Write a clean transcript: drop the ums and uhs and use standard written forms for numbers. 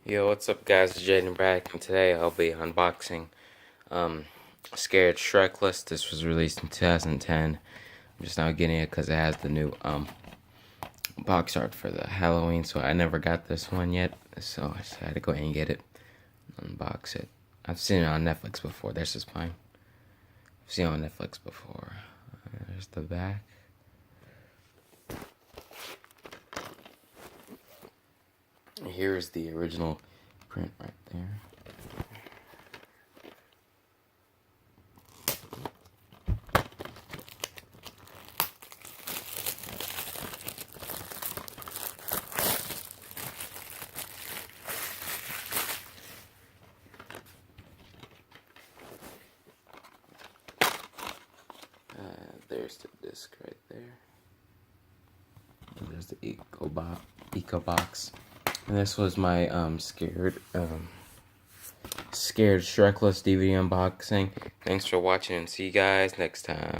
Yo, what's up guys, it's Jaden Brack, and today I'll be unboxing Scared Shrekless. This was released in 2010. I'm just now getting it because it has the new box art for the Halloween, so I never got this one yet, so I decided to go ahead and get it, unbox it. I've seen it on Netflix before. This is fine. I've seen it on Netflix before. There's the back. Here's the original print right there. There's the disc right there. And there's the Eco box. And this was my scared Shrekless DVD unboxing. Thanks for watching, and see you guys next time.